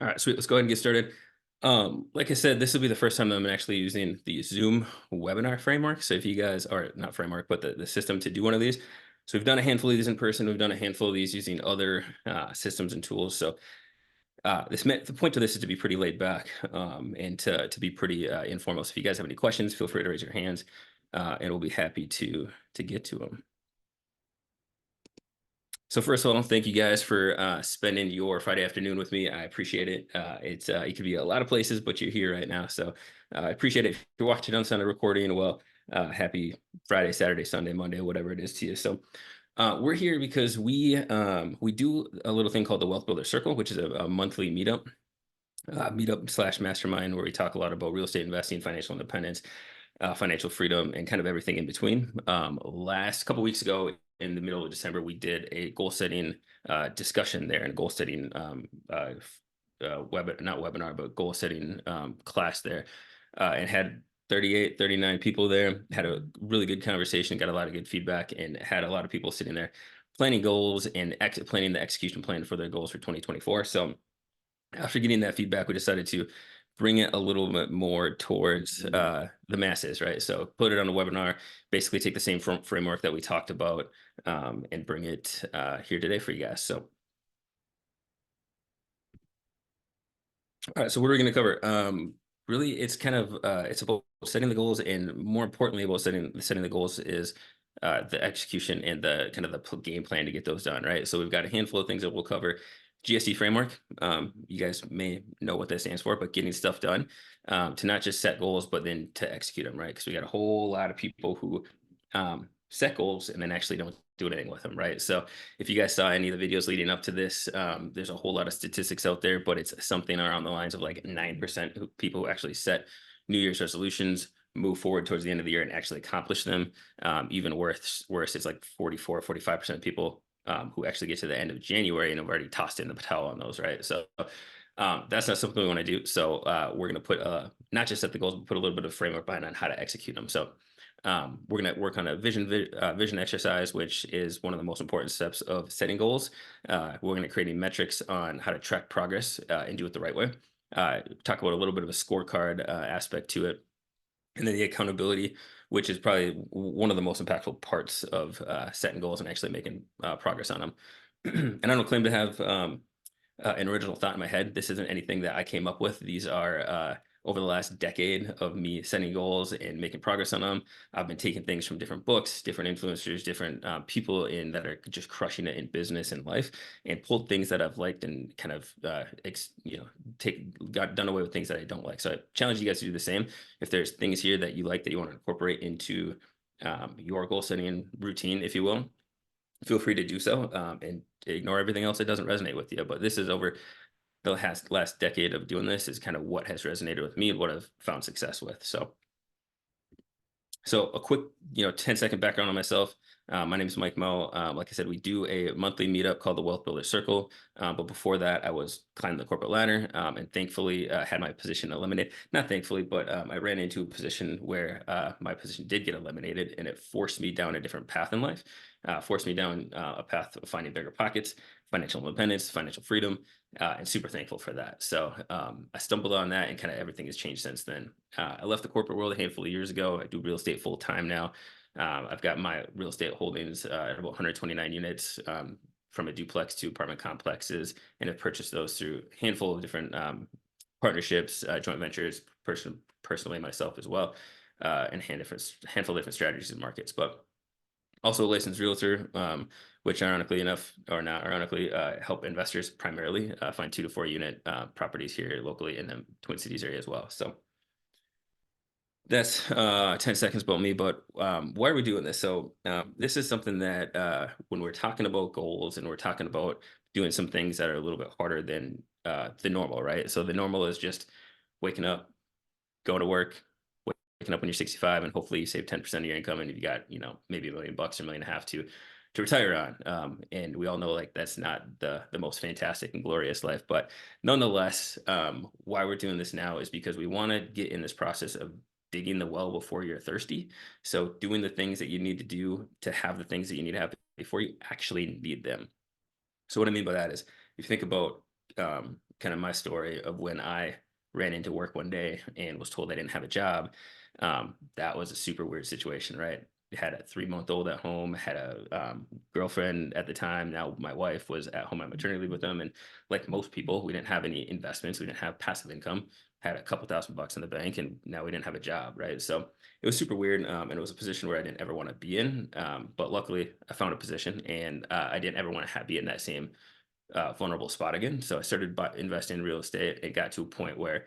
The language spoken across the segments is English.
All right, sweet. Let's go ahead and get started. Like I said, this will be the first time that I'm actually using the Zoom webinar framework. So if you guys are not framework, but the system to do one of these. So we've done a handful of these in person. We've done a handful of these using other systems and tools. So the point of this is to be pretty laid back and to be pretty informal. So if you guys have any questions, feel free to raise your hands, and we'll be happy to get to them. So first of all, thank you guys for spending your Friday afternoon with me. I appreciate it. It could be a lot of places, but you're here right now, so I appreciate it. If you're watching on Sunday recording, well, happy Friday, Saturday, Sunday, Monday, whatever it is to you. So we're here because we do a little thing called the Wealth Builder Circle, which is a monthly meetup slash mastermind where we talk a lot about real estate investing, financial independence, financial freedom, and kind of everything in between. Last couple weeks ago, in the middle of December, we did a goal setting discussion there and a goal setting not webinar, but goal setting class there, and had 38, 39 people there. Had a really good conversation, got a lot of good feedback, and had a lot of people sitting there planning goals and planning the execution plan for their goals for 2024. So after getting that feedback, we decided to bring it a little bit more towards the masses, right? So put it on a webinar, basically take the same framework that we talked about and bring it here today for you guys. So, all right, so what are we going to cover? Really, it's kind of it's about setting the goals, and more importantly, about setting the goals is the execution and the kind of the game plan to get those done, right? So we've got a handful of things that we'll cover. GSD framework, you guys may know what that stands for, but getting stuff done to not just set goals, but then to execute them, right? Because we got a whole lot of people who set goals and then actually don't do anything with them, right? So if you guys saw any of the videos leading up to this, there's a whole lot of statistics out there, but it's something around the lines of like 9% of people who actually set New Year's resolutions, move forward towards the end of the year and actually accomplish them. Even worse, it's like 44, 45% of people who actually get to the end of January and have already tossed in the towel on those, right? So that's not something we want to do. So we're going to put not just set the goals, but put a little bit of framework behind on how to execute them. So we're going to work on a vision exercise, which is one of the most important steps of setting goals. We're going to create metrics on how to track progress and do it the right way. Talk about a little bit of a scorecard aspect to it. And then the accountability, which is probably one of the most impactful parts of setting goals and actually making progress on them. And I don't claim to have an original thought in my head. This isn't anything that I came up with. These are over the last decade of me setting goals and making progress on them. I've been taking things from different books, different influencers, different people that are just crushing it in business and life, and pulled things that I've liked and kind of got done away with things that I don't like. So I challenge you guys to do the same. If there's things here that you like that you want to incorporate into your goal setting routine, if you will, feel free to do so and ignore everything else that doesn't resonate with you. But this is over the last decade of doing this is kind of what has resonated with me and what I've found success with. So a quick, 10-second background on myself. My name is Mike Mo. Like I said, we do a monthly meetup called the Wealth Builder Circle. But before that, I was climbing the corporate ladder and thankfully had my position eliminated. Not thankfully, but I ran into a position where my position did get eliminated, and it forced me down a different path in life. Forced me down a path of finding bigger pockets, financial independence, financial freedom, and super thankful for that. So I stumbled on that, and kind of everything has changed since then. I left the corporate world a handful of years ago. I do real estate full time now. I've got my real estate holdings at about 129 units from a duplex to apartment complexes, and have purchased those through a handful of different partnerships, joint ventures, personally myself as well, and handful of different strategies and markets. But also a licensed realtor, which ironically enough, or not ironically, help investors primarily find 2 to 4 unit properties here locally in the Twin Cities area as well. So that's 10 seconds about me, but why are we doing this? So this is something that when we're talking about goals and we're talking about doing some things that are a little bit harder than the normal, right? So the normal is just waking up, going to work, waking up when you're 65, and hopefully you save 10% of your income, and you got, maybe $1 million or $1.5 million to retire on. And we all know like that's not the most fantastic and glorious life, but nonetheless, why we're doing this now is because we want to get in this process of digging the well before you're thirsty. So doing the things that you need to do to have the things that you need to have before you actually need them. So what I mean by that is, if you think about kind of my story of when I ran into work one day and was told I didn't have a job. That was a super weird situation, right? Had a 3 month old at home, had a girlfriend at the time. Now my wife was at home on maternity leave with them. And like most people, we didn't have any investments. We didn't have passive income, had a couple $1,000 in the bank, and now we didn't have a job, right? So it was super weird. And it was a position where I didn't ever want to be in. But luckily I found a position, and I didn't ever want to be in that same vulnerable spot again. So I started investing in real estate. It got to a point where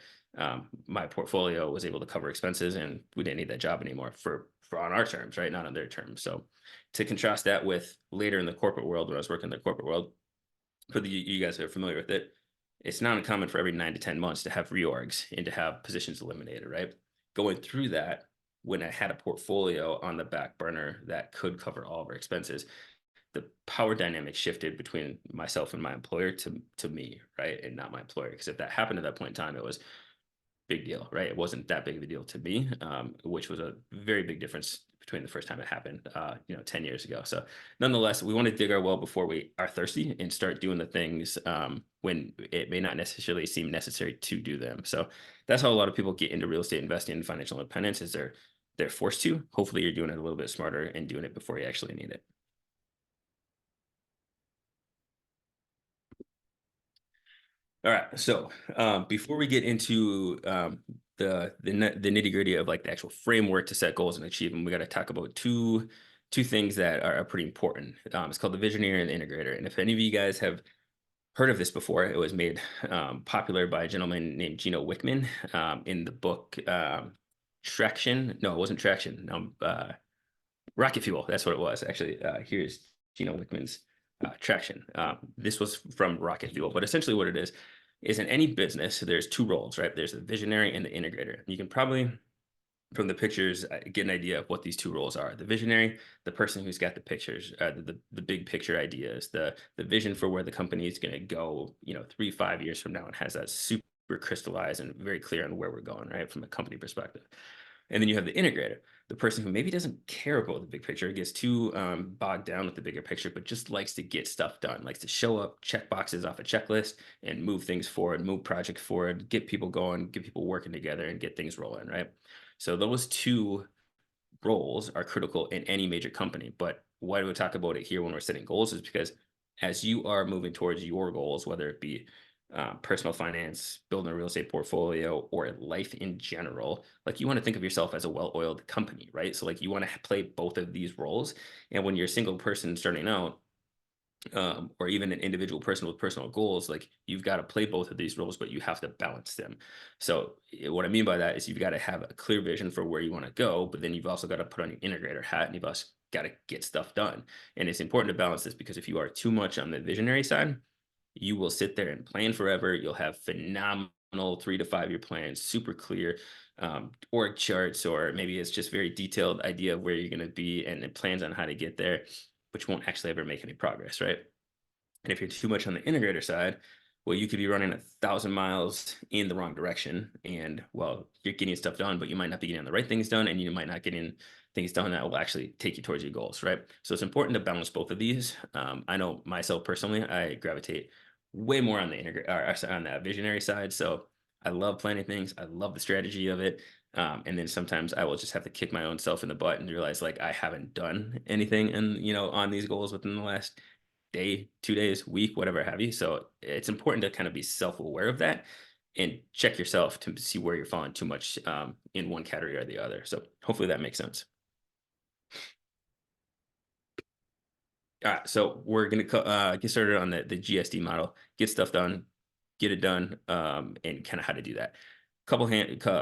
my portfolio was able to cover expenses, and we didn't need that job anymore for on our terms, right? Not on their terms. So to contrast that with later in the corporate world, when I was working in the corporate world, for the you guys that are familiar with it, it's not uncommon for every 9 to 10 months to have reorgs and to have positions eliminated, right? Going through that, when I had a portfolio on the back burner that could cover all of our expenses, the power dynamic shifted between myself and my employer to me, right, and not my employer. Because if that happened at that point in time, it was big deal, right? It wasn't that big of a deal to me, which was a very big difference between the first time it happened, 10 years ago. So nonetheless, we want to dig our well before we are thirsty and start doing the things when it may not necessarily seem necessary to do them. So that's how a lot of people get into real estate investing and financial independence, is they're forced to. Hopefully you're doing it a little bit smarter and doing it before you actually need it. All right. So before we get into the nitty gritty of like the actual framework to set goals and achieve them, we got to talk about two things that are pretty important. It's called the visionary and the integrator. And if any of you guys have heard of this before, it was made popular by a gentleman named Gino Wickman in the book Traction. No, it wasn't Traction. No, Rocket Fuel. That's what it was. Actually, here's Gino Wickman's Traction. This was from Rocket Fuel, but essentially what it is in any business, there's two roles, right? There's the visionary and the integrator. You can probably, from the pictures, get an idea of what these two roles are. The visionary, the person who's got the pictures, the big picture ideas, the vision for where the company is going to go, 3, 5 years from now, and has that super crystallized and very clear on where we're going, right, from a company perspective. And then you have the integrator, the person who maybe doesn't care about the big picture, gets too bogged down with the bigger picture, but just likes to get stuff done, likes to show up, check boxes off a checklist, and move things forward, move projects forward, get people going, get people working together, and get things rolling, right? So those two roles are critical in any major company. But why do we talk about it here when we're setting goals is because as you are moving towards your goals, whether it be personal finance, building a real estate portfolio, or life in general, like you want to think of yourself as a well-oiled company, right? So like you want to play both of these roles. And when you're a single person starting out, or even an individual person with personal goals, like you've got to play both of these roles, but you have to balance them. So what I mean by that is you've got to have a clear vision for where you want to go, but then you've also got to put on your integrator hat, and you've also got to get stuff done. And it's important to balance this, because if you are too much on the visionary side, you will sit there and plan forever. You'll have phenomenal 3 to 5 year plans, super clear org charts, or maybe it's just very detailed idea of where you're going to be and plans on how to get there, but you won't actually ever make any progress, right? And if you're too much on the integrator side, well, you could be running 1,000 miles in the wrong direction, and well, you're getting stuff done, but you might not be getting the right things done, and you might not getting things done that will actually take you towards your goals, right? So it's important to balance both of these. I know myself personally, I gravitate way more on the on that visionary side. So I love planning things. I love the strategy of it. And then sometimes I will just have to kick my own self in the butt and realize like I haven't done anything and on these goals within the last day, 2 days, week, whatever have you. So it's important to kind of be self-aware of that and check yourself to see where you're falling too much in one category or the other. So hopefully that makes sense. All right, so we're gonna get started on the GSD model, get stuff done, get it done, and kind of how to do that.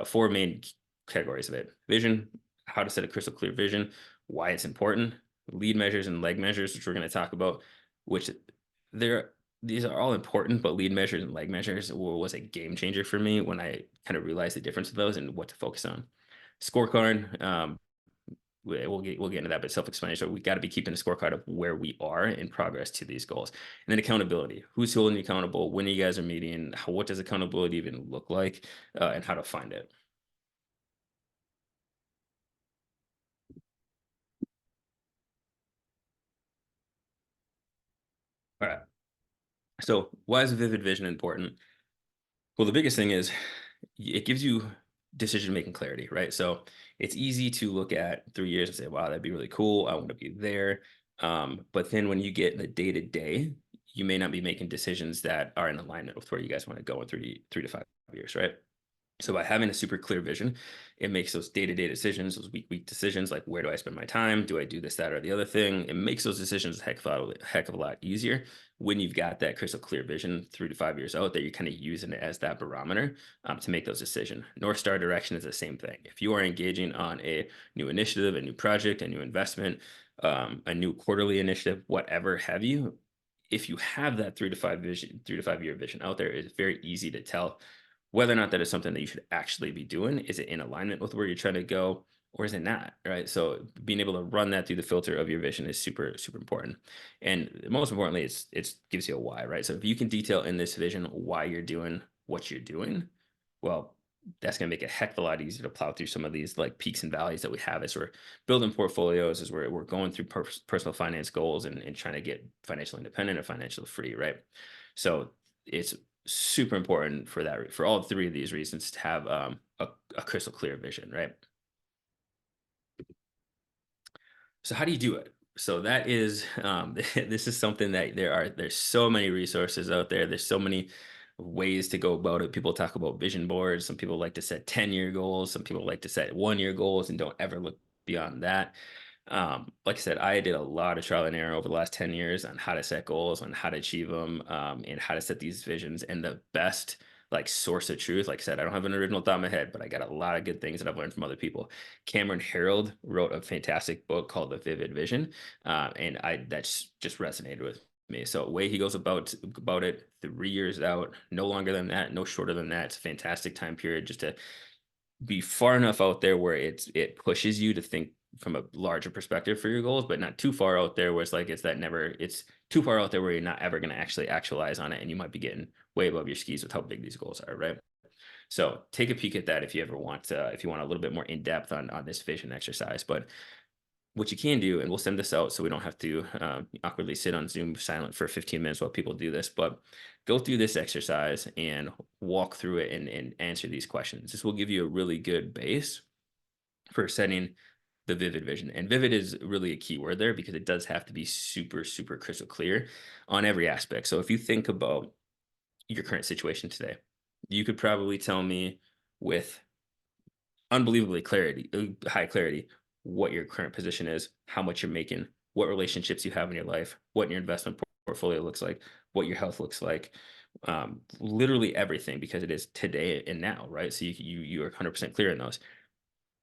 Four main categories of it: vision, how to set a crystal clear vision, why it's important, lead measures and leg measures, which we're going to talk about. Which they're these are all important, but lead measures and leg measures was a game changer for me when I kind of realized the difference of those and what to focus on. Scorecard, we'll get into that, but self-explanatory. We got to be keeping a scorecard of where we are in progress to these goals. And then accountability: who's holding you accountable, when you guys are meeting, what does accountability even look like, and how to find it. All right, So why is vivid vision important? Well, the biggest thing is it gives you decision making clarity, right? So it's easy to look at 3 years and say, wow, that'd be really cool. I want to be there. But then when you get in the day to day, you may not be making decisions that are in alignment with where you guys want to go in 3 to 5 years, right? So by having a super clear vision, it makes those day-to-day decisions, those week decisions, like where do I spend my time? Do I do this, that, or the other thing? It makes those decisions a heck of a lot easier when you've got that crystal clear vision 3 to 5 years out that you're kind of using it as that barometer to make those decisions. North Star direction is the same thing. If you are engaging on a new initiative, a new project, a new investment, a new quarterly initiative, whatever have you, if you have that 3 to 5 year vision out there, it's very easy to tell whether or not that is something that you should actually be doing. Is it in alignment with where you're trying to go, or is it not? Right. So being able to run that through the filter of your vision is super, super important. And most importantly, it gives you a why, right? So if you can detail in this vision why you're doing what you're doing, well, that's going to make it a heck of a lot easier to plow through some of these like peaks and valleys that we have as we're building portfolios, as we're going through personal finance goals and trying to get financially independent or financially free, right? So it's super important for that, for all three of these reasons, to have a crystal clear vision, right? So how do you do it? So that is this is something that there's so many resources out there. There's so many ways to go about it. People talk about vision boards. Some people like to set 10-year goals. Some people like to set 1 year goals and don't ever look beyond that. Like I said, I did a lot of trial and error over the last 10 years on how to set goals, on how to achieve them, and how to set these visions. And the best like source of truth, like I said, I don't have an original thought in my head, but I got a lot of good things that I've learned from other people. Cameron Harold wrote a fantastic book called The Vivid Vision, and I that's just resonated with me. So the way he goes about it, 3 years out, no longer than that, no shorter than that. It's a fantastic time period just to be far enough out there where it pushes you to think from a larger perspective for your goals, but not too far out there where it's too far out there where you're not ever going to actually actualize on it, and you might be getting way above your skis with how big these goals are, right? So take a peek at that if you ever want if you want a little bit more in depth on this vision exercise. But what you can do, and we'll send this out so we don't have to awkwardly sit on Zoom silent for 15 minutes while people do this, but go through this exercise and walk through it and answer these questions. This will give you a really good base for setting the vivid vision. And vivid is really a key word there because it does have to be super, super crystal clear on every aspect. So if you think about your current situation today, you could probably tell me with unbelievably high clarity, what your current position is, how much you're making, what relationships you have in your life, what your investment portfolio looks like, what your health looks like, literally everything, because it is today and now, right? So you are 100% clear in those.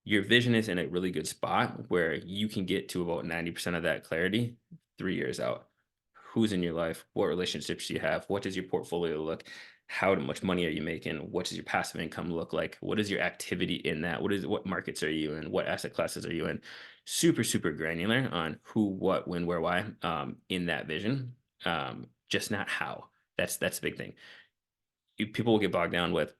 Your vision is in a really good spot where you can get to about 90% of that clarity 3 years out. Who's in your life? What relationships do you have? What does your portfolio look? How much money are you making? What does your passive income look like? What is your activity in that? What markets are you in? What asset classes are you in? Super, super granular on who, what, when, where, why, in that vision. Just not how. That's the big thing. People will get bogged down with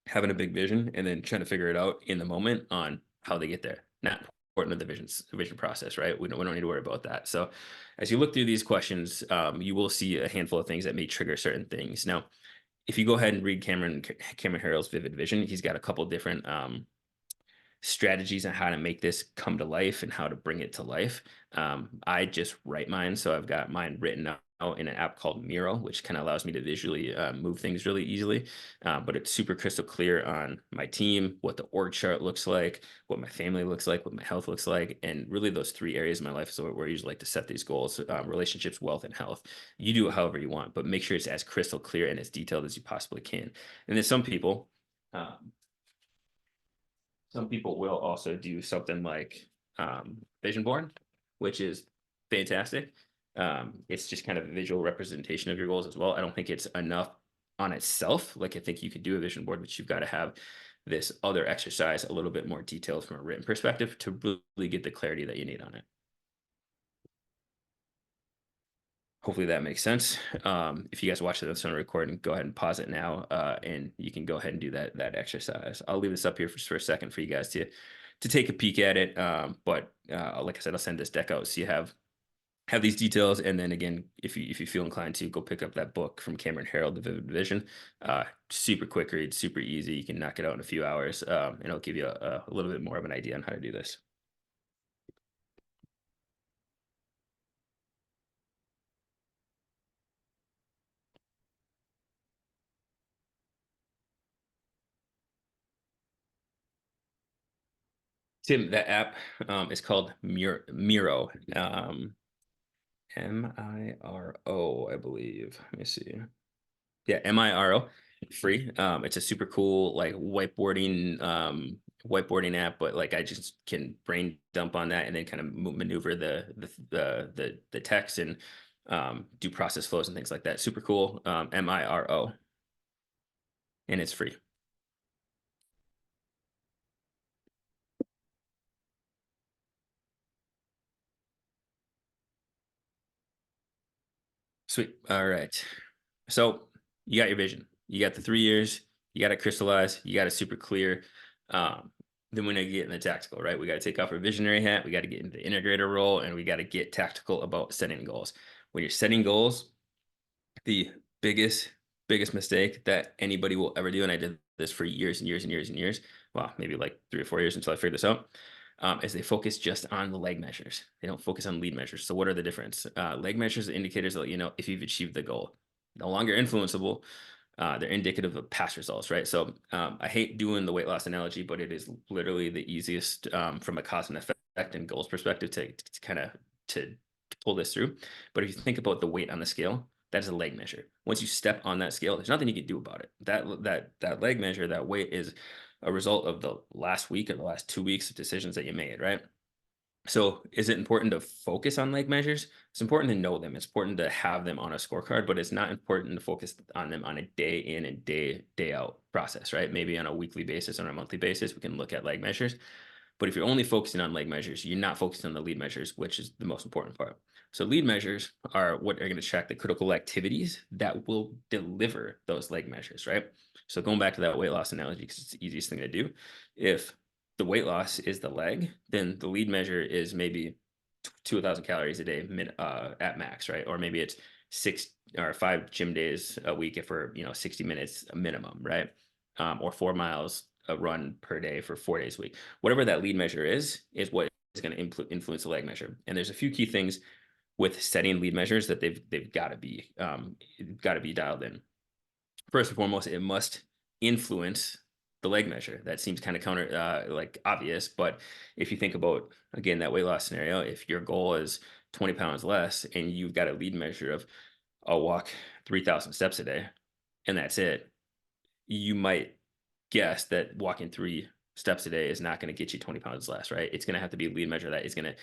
having a big vision and then trying to figure it out in the moment on how they get there. Not important to the vision process, right? We don't need to worry about that. So as you look through these questions, you will see a handful of things that may trigger certain things. Now, if you go ahead and read Cameron Harrell's Vivid Vision, he's got a couple different strategies on how to make this come to life and how to bring it to life. I just write mine. So I've got mine written out in an app called Miro, which kind of allows me to visually move things really easily. But it's super crystal clear on my team, what the org chart looks like, what my family looks like, what my health looks like. And really those three areas of my life is where I usually like to set these goals, relationships, wealth, and health. You do it however you want, but make sure it's as crystal clear and as detailed as you possibly can. And then um, some people will also do something like vision board, which is fantastic. It's just kind of a visual representation of your goals as well. I don't think it's enough on itself. Like I think you could do a vision board, but you've got to have this other exercise a little bit more detailed from a written perspective to really get the clarity that you need on it. Hopefully that makes sense. If you guys watch this on a recording, go ahead and pause it now, and you can go ahead and do that exercise. I'll leave this up here for a second for you guys to take a peek at it. But like I said, I'll send this deck out so you have have these details. And then again, if you feel inclined to, go pick up that book from Cameron Herold, The Vivid Vision. Super quick read, super easy. You can knock it out in a few hours, and it'll give you a little bit more of an idea on how to do this. Tim, that app is called Miro. Miro, I believe. Let me see. Yeah, Miro, free. It's a super cool like whiteboarding app, but like I just can brain dump on that and then kind of maneuver the text and do process flows and things like that. Super cool. Miro, and it's free. Sweet. All right. So you got your vision. You got the 3 years. You got it crystallized. You got it super clear. Um, then we need to get in the tactical, right? We got to take off our visionary hat. We got to get into the integrator role, and we got to get tactical about setting goals. When you're setting goals, the biggest mistake that anybody will ever do, and I did this for years and years and years and years, well, maybe like 3 or 4 years until I figured this out, is they focus just on the leg measures. They don't focus on lead measures. So what are the difference? Leg measures are indicators that let you know if you've achieved the goal. No longer influenceable. They're indicative of past results, right? So I hate doing the weight loss analogy, but it is literally the easiest from a cause and effect and goals perspective to kind of to pull this through. But if you think about the weight on the scale, that is a leg measure. Once you step on that scale, there's nothing you can do about it. That leg measure, that weight is a result of the last week or the last 2 weeks of decisions that you made, right? So is it important to focus on leg measures? It's important to know them. It's important to have them on a scorecard, but it's not important to focus on them on a day in and day out process, right? Maybe on a weekly basis, on a monthly basis, we can look at leg measures. But if you're only focusing on leg measures, you're not focusing on the lead measures, which is the most important part. So lead measures are what are going to track the critical activities that will deliver those leg measures, right? So going back to that weight loss analogy, because it's the easiest thing to do. If the weight loss is the leg, then the lead measure is maybe 2,000 calories a day at max, right? Or maybe it's 6 or 5 gym days a week if we're 60 minutes a minimum, right? Or 4 miles a run per day for 4 days a week. Whatever that lead measure is what is going to influence the leg measure. And there's a few key things with setting lead measures that they've got to be dialed in. First and foremost, it must influence the leg measure. That seems kind of like obvious, but if you think about again that weight loss scenario, if your goal is 20 pounds less and you've got a lead measure of I'll walk 3,000 steps a day and that's it, you might guess that walking 3 steps a day is not going to get you 20 pounds less, right? It's going to have to be a lead measure that is going to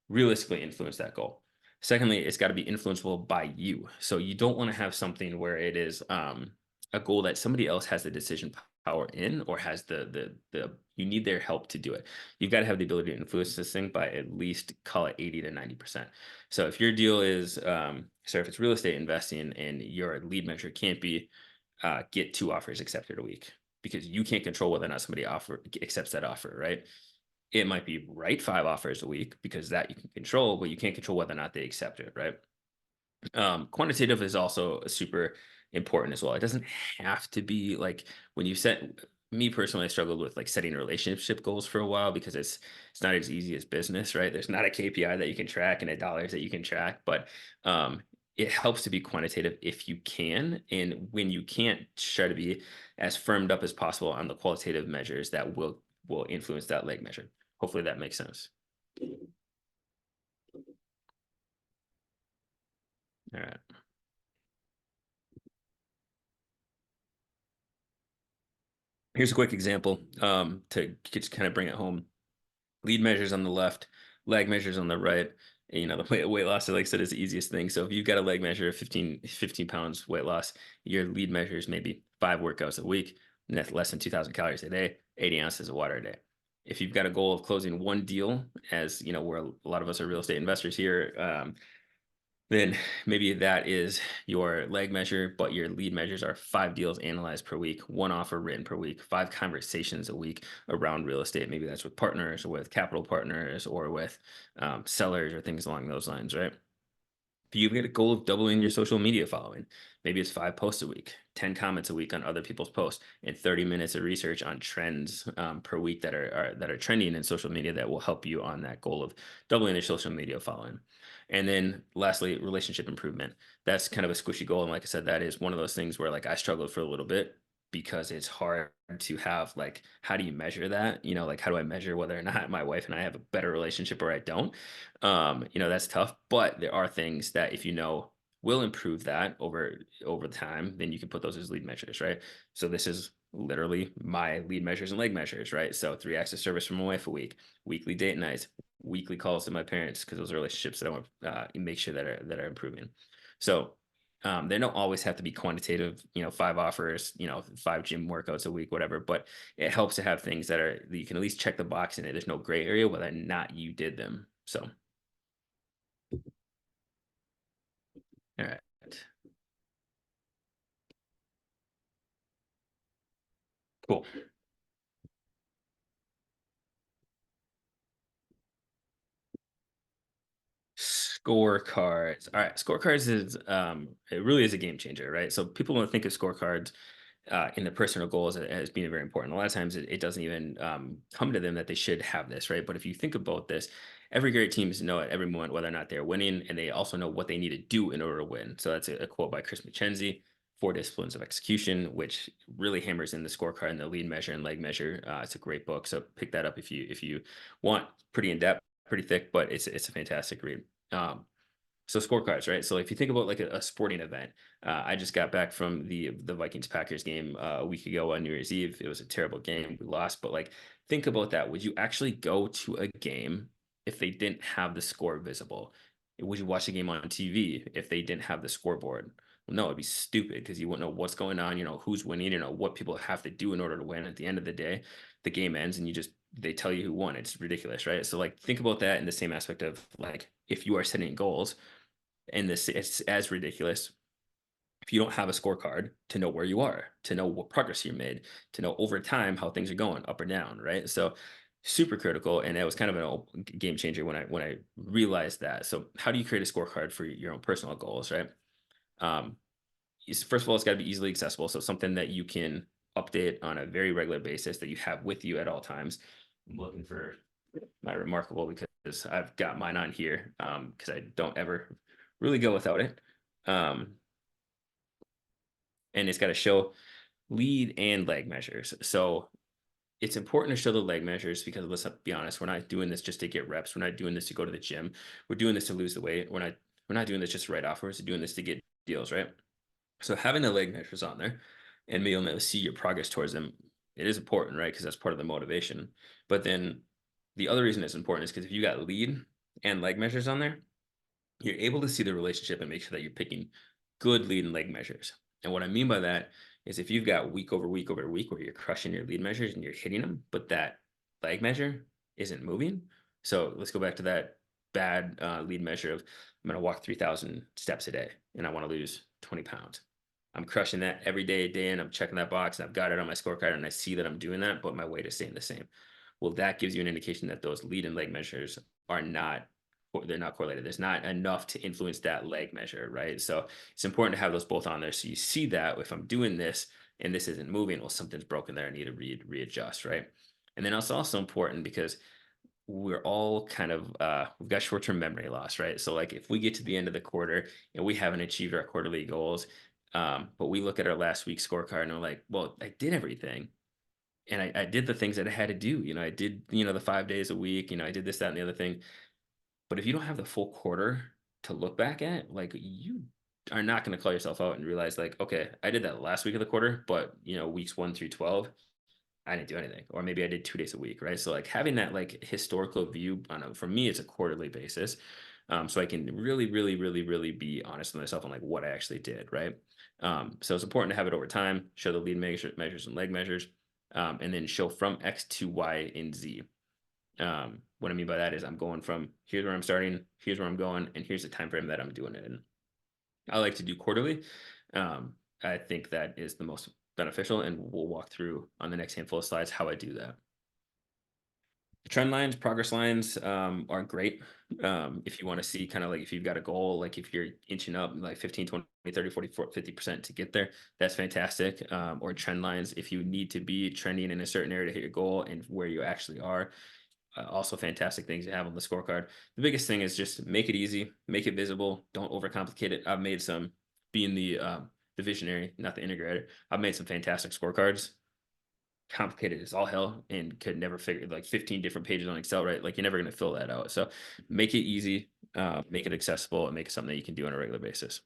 realistically influence that goal. Secondly, it's got to be influenceable by you. So you don't want to have something where it is a goal that somebody else has the decision power in or has the you need their help to do it. You've got to have the ability to influence this thing by at least call it 80 to 90%. So if your deal is if it's real estate investing and your lead measure can't be get 2 offers accepted a week because you can't control whether or not somebody accepts that offer, right? It might be right 5 offers a week because that you can control, but you can't control whether or not they accept it, right? Quantitative is also super important as well. It doesn't have to be like when you set me personally, I struggled with like setting relationship goals for a while because it's not as easy as business, right? There's not a KPI that you can track and a dollars that you can track, but it helps to be quantitative if you can. And when you can't, try to be as firmed up as possible on the qualitative measures that will influence that leg measure. Hopefully that makes sense. All right. Here's a quick example to just kind of bring it home. Lead measures on the left, leg measures on the right. And, the weight loss, like I said, is the easiest thing. So if you've got a leg measure of 15 pounds weight loss, your lead measure is maybe 5 workouts a week, and that's less than 2,000 calories a day, 80 ounces of water a day. If you've got a goal of closing one deal, as where a lot of us are real estate investors here, then maybe that is your leg measure, but your lead measures are 5 deals analyzed per week, 1 offer written per week, 5 conversations a week around real estate. Maybe that's with partners or with capital partners or with sellers or things along those lines, right? If you get a goal of doubling your social media following, maybe it's 5 posts a week, 10 comments a week on other people's posts, and 30 minutes of research on trends per week that are trending in social media that will help you on that goal of doubling your social media following. And then lastly, relationship improvement. That's kind of a squishy goal. And like I said, that is one of those things where like I struggled for a little bit because it's hard to have like how do you measure that? Like how do I measure whether or not my wife and I have a better relationship or I don't? That's tough, but there are things that if you know will improve that over time, then you can put those as lead measures, right? So this is literally my lead measures and leg measures, right? So 3 acts of service from my wife a week, weekly date nights, weekly calls to my parents, because those are relationships that I want to make sure that are improving. So they don't always have to be quantitative, 5 offers, 5 gym workouts a week, whatever, but it helps to have things that you can at least check the box in it. There's no gray area whether or not you did them. So, all right. Cool. Scorecards. All right. Scorecards is it really is a game changer, right? So people don't think of scorecards in the personal goals as being very important. A lot of times it doesn't even come to them that they should have this, right? But if you think about this, every great teams know at every moment whether or not they're winning, and they also know what they need to do in order to win. So that's a quote by Chris McKenzie, Four Disciplines of Execution, which really hammers in the scorecard and the lead measure and leg measure. It's a great book, so pick that up if you want. Pretty in depth, pretty thick, but it's a fantastic read. Um, so scorecards, right? So if you think about like a sporting event, I just got back from the Vikings Packers game a week ago on New Year's Eve. It was a terrible game. We lost, but like think about that. Would you actually go to a game if they didn't have the score visible? Would you watch a game on TV if they didn't have the scoreboard? Well, no, it'd be stupid because you wouldn't know what's going on, who's winning, what people have to do in order to win. At the end of the day, the game ends and they tell you who won. It's ridiculous, right? So like think about that in the same aspect of like if you are setting goals, and this it's as ridiculous if you don't have a scorecard to know where you are, to know what progress you made, to know over time how things are going up or down, right? So super critical, and it was kind of a game changer when I realized that. So how do you create a scorecard for your own personal goals, right? um First of all, it's got to be easily accessible, so something that you can update on a very regular basis that you have with you at all times. I'm looking for my remarkable because I've got mine on here because I don't ever really go without it. Um, and it's got to show lead and leg measures. So it's important to show the leg measures because let's be honest, we're not doing this just to get reps. We're not doing this to go to the gym. We're doing this to lose the weight. We're not doing this just to write off. We're just doing this to get deals, right? So having the leg measures on there and being able to see your progress towards them, it is important, right? Because that's part of the motivation. But then the other reason it's important is because if you got lead and leg measures on there, you're able to see the relationship and make sure that you're picking good lead and leg measures. And what I mean by that is if you've got week over week over week where you're crushing your lead measures and you're hitting them, but that leg measure isn't moving. So let's go back to that bad lead measure of I'm going to walk 3,000 steps a day and I want to lose 20 pounds. I'm crushing that every day in. I'm checking that box and I've got it on my scorecard and I see that I'm doing that, but my weight is staying the same. Well, that gives you an indication that those lead and leg measures are not they're not correlated. There's not enough to influence that leg measure, right? So it's important to have those both on there. So you see that if I'm doing this and this isn't moving, well, something's broken there. I need to readjust, right? And then it's also important because we're all kind of we've got short-term memory loss, right? So like if we get to the end of the quarter and we haven't achieved our quarterly goals, but we look at our last week's scorecard and we're like, well, I did everything. And I did the things that I had to do. I did, the 5 days a week, I did this, that, and the other thing. But if you don't have the full quarter to look back at, like you are not going to call yourself out and realize like, okay, I did that last week of the quarter, but weeks 1 through 12, I didn't do anything, or maybe I did 2 days a week, right? So like having that like historical view on for me, it's a quarterly basis, so I can really, really, really, really be honest with myself on like what I actually did, right? So it's important to have it over time, show the lead measures and leg measures, and then show from X to Y and Z. What I mean by that is I'm going from here's where I'm starting, here's where I'm going, and here's the time frame that I'm doing it in. I like to do quarterly. I think that is the most beneficial, and we'll walk through on the next handful of slides how I do that. Trend lines, progress lines are great. If you want to see kind of like if you've got a goal, like if you're inching up like 15, 20, 30, 40, 50% to get there, that's fantastic. Or trend lines, if you need to be trending in a certain area to hit your goal and where you actually are, also fantastic things to have on the scorecard. The biggest thing is just make it easy, make it visible, don't overcomplicate it. I've made some, being the visionary, not the integrator, I've made some fantastic scorecards, complicated as all hell, and could never figure like 15 different pages on Excel, right? Like you're never going to fill that out. So make it easy, make it accessible, and make it something that you can do on a regular basis.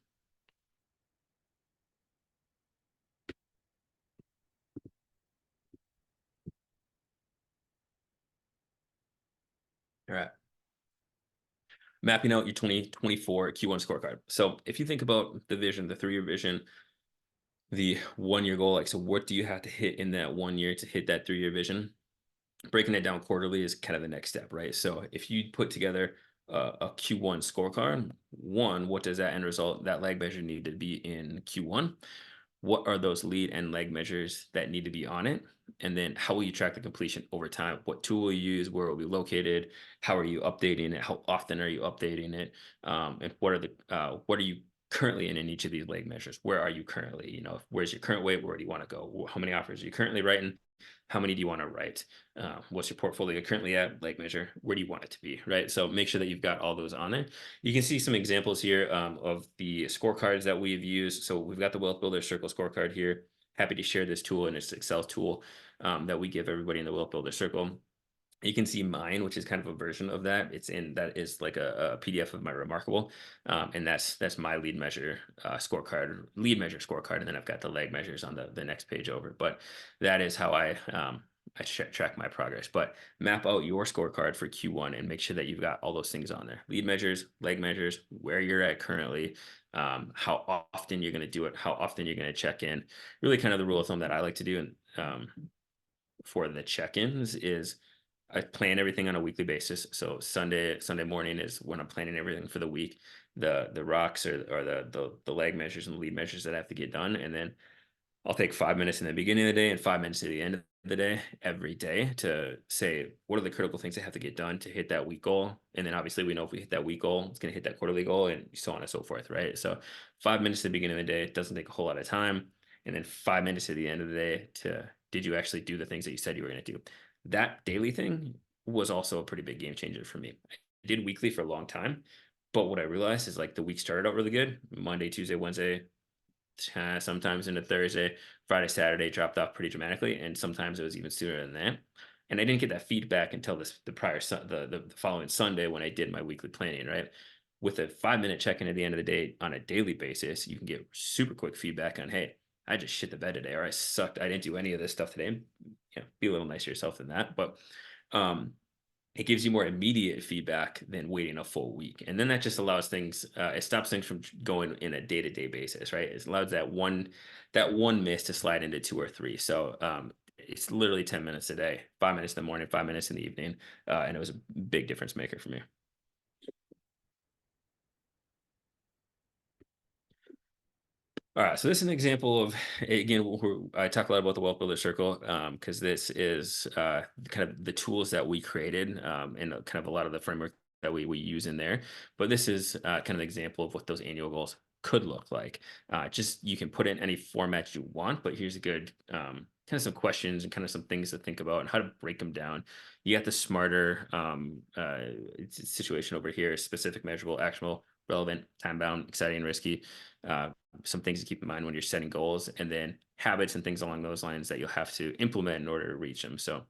All right. Mapping out your 2024 Q1 scorecard. So if you think about the vision, the 3-year vision, the 1-year goal, like, so what do you have to hit in that 1 year to hit that 3-year vision? Breaking it down quarterly is kind of the next step, right? So if you put together a Q1 scorecard, one, what does that end result, that lag measure need to be in Q1? What are those lead and leg measures that need to be on it? And then how will you track the completion over time? What tool will you use? Where will it be located? How are you updating it? How often are you updating it? And what are you currently in each of these leg measures? Where are you currently? Where's your current weight? Where do you want to go? How many offers are you currently writing? How many do you want to write? What's your portfolio currently at leg measure? Where do you want it to be? Right. So make sure that you've got all those on there. You can see some examples here of the scorecards that we've used. So we've got the Wealth Builder Circle scorecard here. Happy to share this tool, and it's Excel tool that we give everybody in the Wealth Builder Circle. You can see mine, which is kind of a version of that. That is like a PDF of my Remarkable, and that's my lead measure scorecard, and then I've got the leg measures on the next page over. But that is how I track my progress. But map out your scorecard for Q1 and make sure that you've got all those things on there: lead measures, leg measures, where you're at currently, how often you're going to do it, how often you're going to check in. Really, kind of the rule of thumb that I like to do, and for the check-ins is I plan everything on a weekly basis. So Sunday morning is when I'm planning everything for the week. The rocks or the leg measures and the lead measures that I have to get done, and then I'll take 5 minutes in the beginning of the day and 5 minutes at the end of the day every day to say what are the critical things that have to get done to hit that week goal. And then obviously we know if we hit that week goal, it's going to hit that quarterly goal and so on and so forth, right? So 5 minutes at the beginning of the day, it doesn't take a whole lot of time. And then 5 minutes at the end of the day to did you actually do the things that you said you were going to do? That daily thing was also a pretty big game changer for me. I did weekly for a long time, but what I realized is like the week started out really good. Monday, Tuesday, Wednesday, sometimes into Thursday, Friday, Saturday dropped off pretty dramatically, and sometimes it was even sooner than that. And I didn't get that feedback until the following Sunday when I did my weekly planning. Right, with a 5-minute check-in at the end of the day on a daily basis, you can get super quick feedback on, hey, I just shit the bed today, or I sucked, I didn't do any of this stuff today. Be a little nicer to yourself than that, but um, it gives you more immediate feedback than waiting a full week. And then that just allows things, it stops things from going in a day-to-day basis, right? It allows that one miss to slide into 2 or 3. So it's literally 10 minutes a day, 5 minutes in the morning, 5 minutes in the evening. And it was a big difference maker for me. All right, so this is an example of, again, I talk a lot about the Wealth Builder Circle because this is kind of the tools that we created and kind of a lot of the framework that we use in there. But this is kind of an example of what those annual goals could look like. Just you can put in any format you want, but here's a good kind of some questions and kind of some things to think about and how to break them down. You got the smarter situation over here: specific, measurable, actionable, relevant, time bound, exciting, risky. Some things to keep in mind when you're setting goals, and then habits and things along those lines that you'll have to implement in order to reach them. So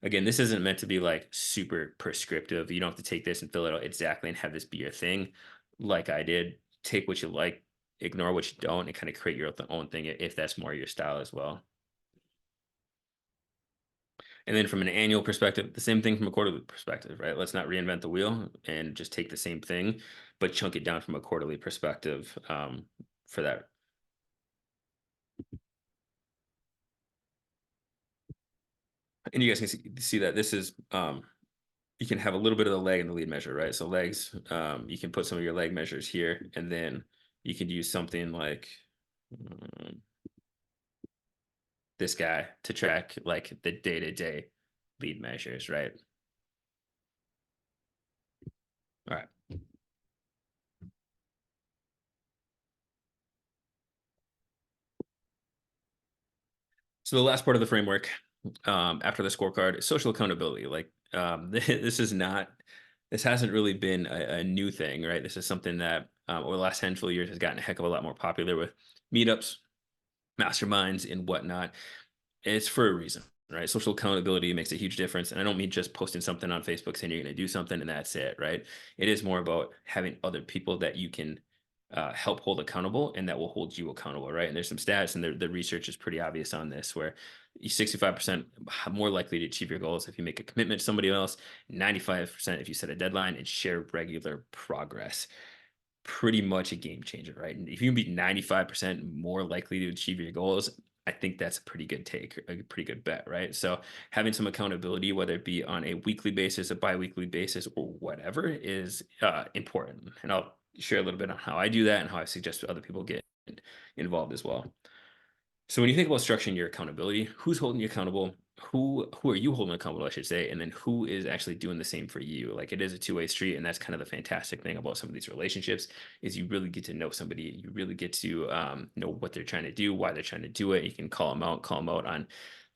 again, this isn't meant to be like super prescriptive. You don't have to take this and fill it out exactly and have this be your thing. Like I did, take what you like, ignore what you don't, and kind of create your own thing if that's more your style as well. And then from an annual perspective, the same thing from a quarterly perspective, right? Let's not reinvent the wheel and just take the same thing, but chunk it down from a quarterly perspective for that. And you guys can see that this is you can have a little bit of the leg and the lead measure, right? So legs, you can put some of your leg measures here, and then you could use something like um, this guy to track like the day-to-day lead measures, right? All right. So the last part of the framework, after the scorecard, is social accountability. Like this is not, this hasn't really been a new thing, right? This is something that over the last handful of years has gotten a heck of a lot more popular with meetups, masterminds, and whatnot. It's for a reason, right? Social accountability makes a huge difference. And I don't mean just posting something on Facebook saying you're going to do something and that's it, right? It is more about having other people that you can help hold accountable and that will hold you accountable, right? And there's some stats and the research is pretty obvious on this where you're 65% more likely to achieve your goals if you make a commitment to somebody else, 95% if you set a deadline and share regular progress. Pretty much a game changer, right? And if you can be 95% more likely to achieve your goals, I think that's a pretty good take, a pretty good bet, right? So having some accountability, whether it be on a weekly basis, a bi-weekly basis, or whatever, is important. And I'll share a little bit on how I do that and how I suggest other people get involved as well. So when you think about structuring your accountability, who's holding you accountable? Who are you holding accountable, I should say, and then who is actually doing the same for you? Like it is a two-way street, and that's kind of the fantastic thing about some of these relationships is you really get to know somebody, you really get to know what they're trying to do, why they're trying to do it. You can call them out on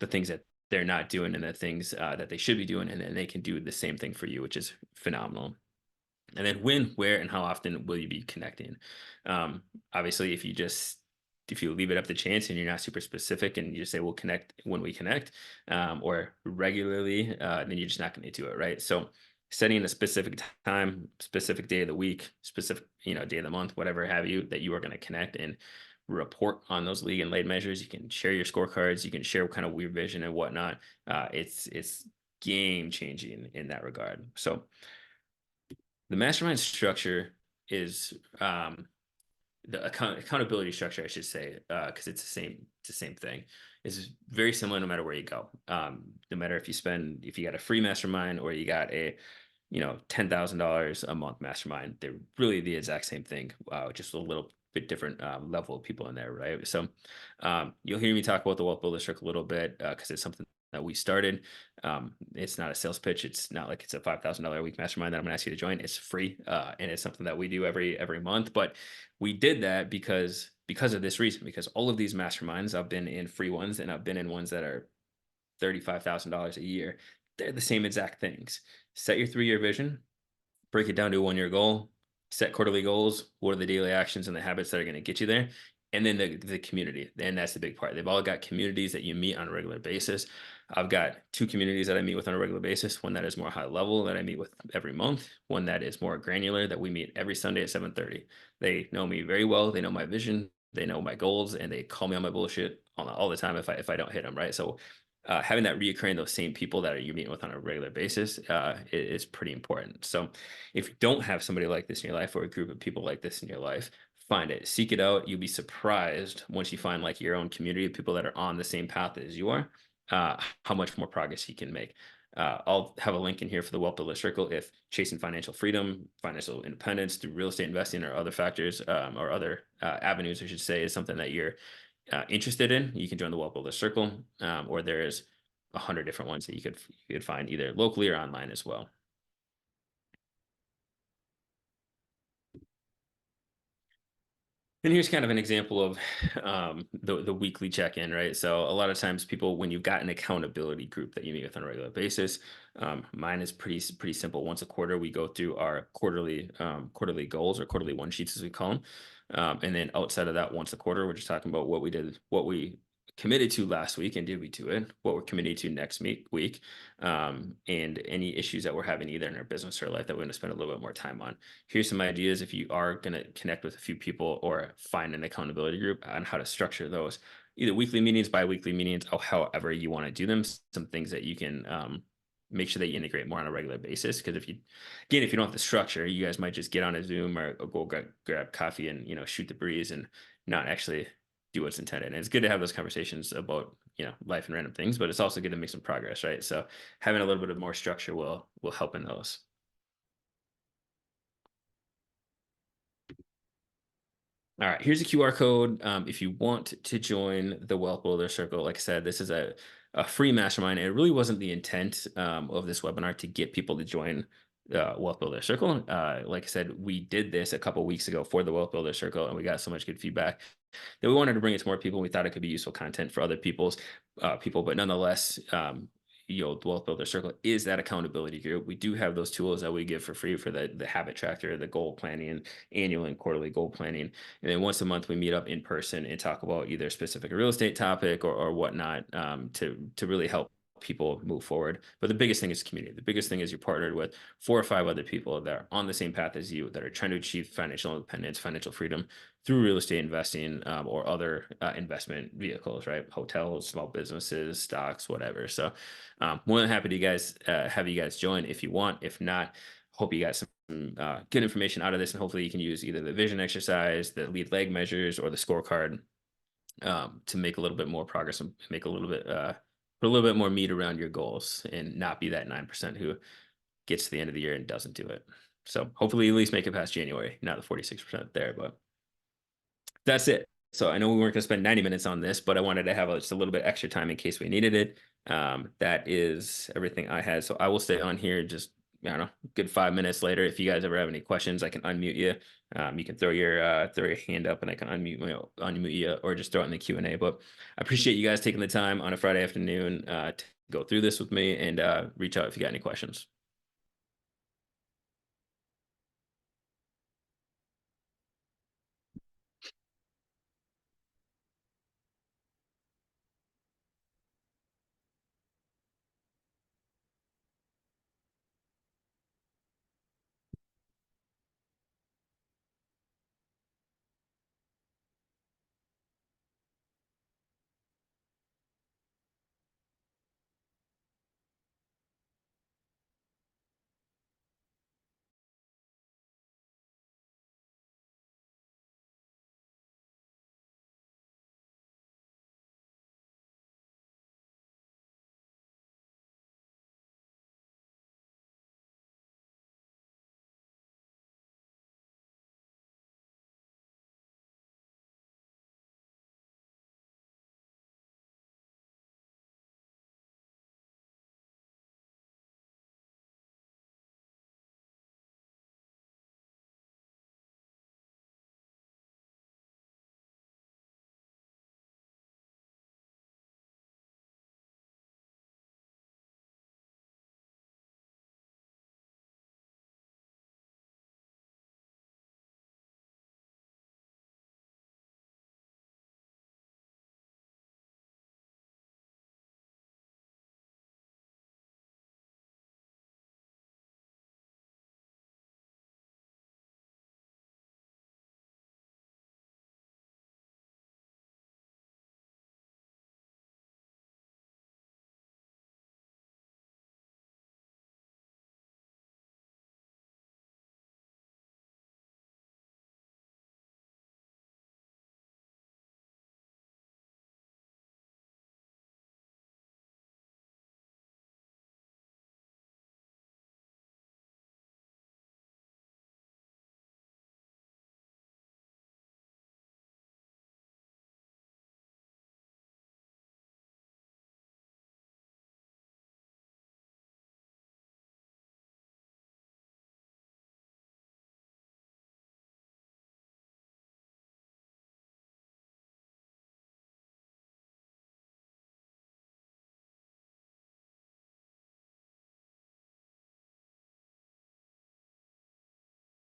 the things that they're not doing and the things that they should be doing, and then they can do the same thing for you, which is phenomenal. And then when, where, and how often will you be connecting? Obviously, if you leave it up to chance and you're not super specific and you just say we'll connect when we connect, or regularly, then you're just not going to do it, right? So setting a specific time, specific day of the week, specific day of the month, whatever have you, that you are going to connect and report on those league and late measures. You can share your scorecards. You can share kind of weird vision and whatnot. It's game changing in that regard. So the mastermind structure is the accountability structure, I should say, because it's the same thing. Is very similar no matter where you go. No matter if you got a free mastermind or you got a $10,000 a month mastermind, they're really the exact same thing, just a little bit different level of people in there, right? So you'll hear me talk about the Wealth Builder Circle a little bit because it's something that we started. It's not a sales pitch. It's not like it's a $5,000 a week mastermind that I'm going to ask you to join. It's free, and it's something that we do every month. But we did that because of this reason. Because all of these masterminds, I've been in free ones, and I've been in ones that are $35,000 a year. They're the same exact things. Set your 3-year vision, break it down to a 1-year goal, set quarterly goals. What are the daily actions and the habits that are going to get you there? And then the community. And that's the big part. They've all got communities that you meet on a regular basis. I've got 2 communities that I meet with on a regular basis. One that is more high level that I meet with every month. One that is more granular that we meet every Sunday at 7:30. They know me very well. They know my vision. They know my goals, and they call me on my bullshit all the time if I don't hit them, right? So having that reoccurring those same people that you're meeting with on a regular basis is pretty important. So if you don't have somebody like this in your life or a group of people like this in your life, find it, seek it out. You'll be surprised once you find like your own community of people that are on the same path as you are, how much more progress you can make. I'll have a link in here for the Wealth Builder Circle if chasing financial freedom, financial independence through real estate investing or other factors or other avenues, I should say, is something that you're interested in. You can join the Wealth Builder Circle, or there's 100 different ones that you could find either locally or online as well. And here's kind of an example of the weekly check-in, right? So a lot of times people, when you've got an accountability group that you meet with on a regular basis, mine is pretty simple. Once a quarter, we go through our quarterly goals or quarterly one sheets as we call them. And then outside of that, once a quarter, we're just talking about what we did, what we committed to last week and did we do it, what we're committing to next week, and any issues that we're having either in our business or life that we're going to spend a little bit more time on. Here's some ideas if you are going to connect with a few people or find an accountability group on how to structure those, either weekly meetings, bi-weekly meetings, or however you want to do them. Some things that you can make sure that you integrate more on a regular basis. Because if you don't have the structure, you guys might just get on a Zoom or go grab coffee and shoot the breeze and not actually do what's intended. And it's good to have those conversations about life and random things, but it's also good to make some progress, right? So having a little bit of more structure will help in those. All right, here's a QR code. If you want to join the Wealth Builder Circle, like I said, this is a free mastermind. And it really wasn't the intent of this webinar to get people to join Wealth Builder Circle. Like I said, we did this a couple weeks ago for the Wealth Builder Circle, and we got so much good feedback that we wanted to bring it to more people. We thought it could be useful content for other people, but nonetheless, the Wealth Builder Circle is that accountability group. We do have those tools that we give for free for the habit tracker, the goal planning, annual and quarterly goal planning, and then once a month we meet up in person and talk about either a specific real estate topic or whatnot, to really help people move forward. But the biggest thing is community. The biggest thing is you're partnered with 4 or 5 other people that are on the same path as you, that are trying to achieve financial independence, financial freedom through real estate investing, or other investment vehicles, right? Hotels, small businesses, stocks, whatever. So more than happy to have you guys join if you want. If not, hope you got some good information out of this, and hopefully you can use either the vision exercise, the lead leg measures, or the scorecard, to make a little bit more progress and make a little bit put a little bit more meat around your goals, and not be that 9% who gets to the end of the year and doesn't do it. So hopefully at least make it past January, not the 46% there, but that's it. So I know we weren't going to spend 90 minutes on this, but I wanted to have just a little bit extra time in case we needed it. That is everything I had. So I will stay on here just, I don't know, good 5 minutes later. If you guys ever have any questions, I can unmute you. You can throw your hand up and I can unmute you, or just throw it in the Q&A. But I appreciate you guys taking the time on a Friday afternoon to go through this with me, and reach out if you got any questions.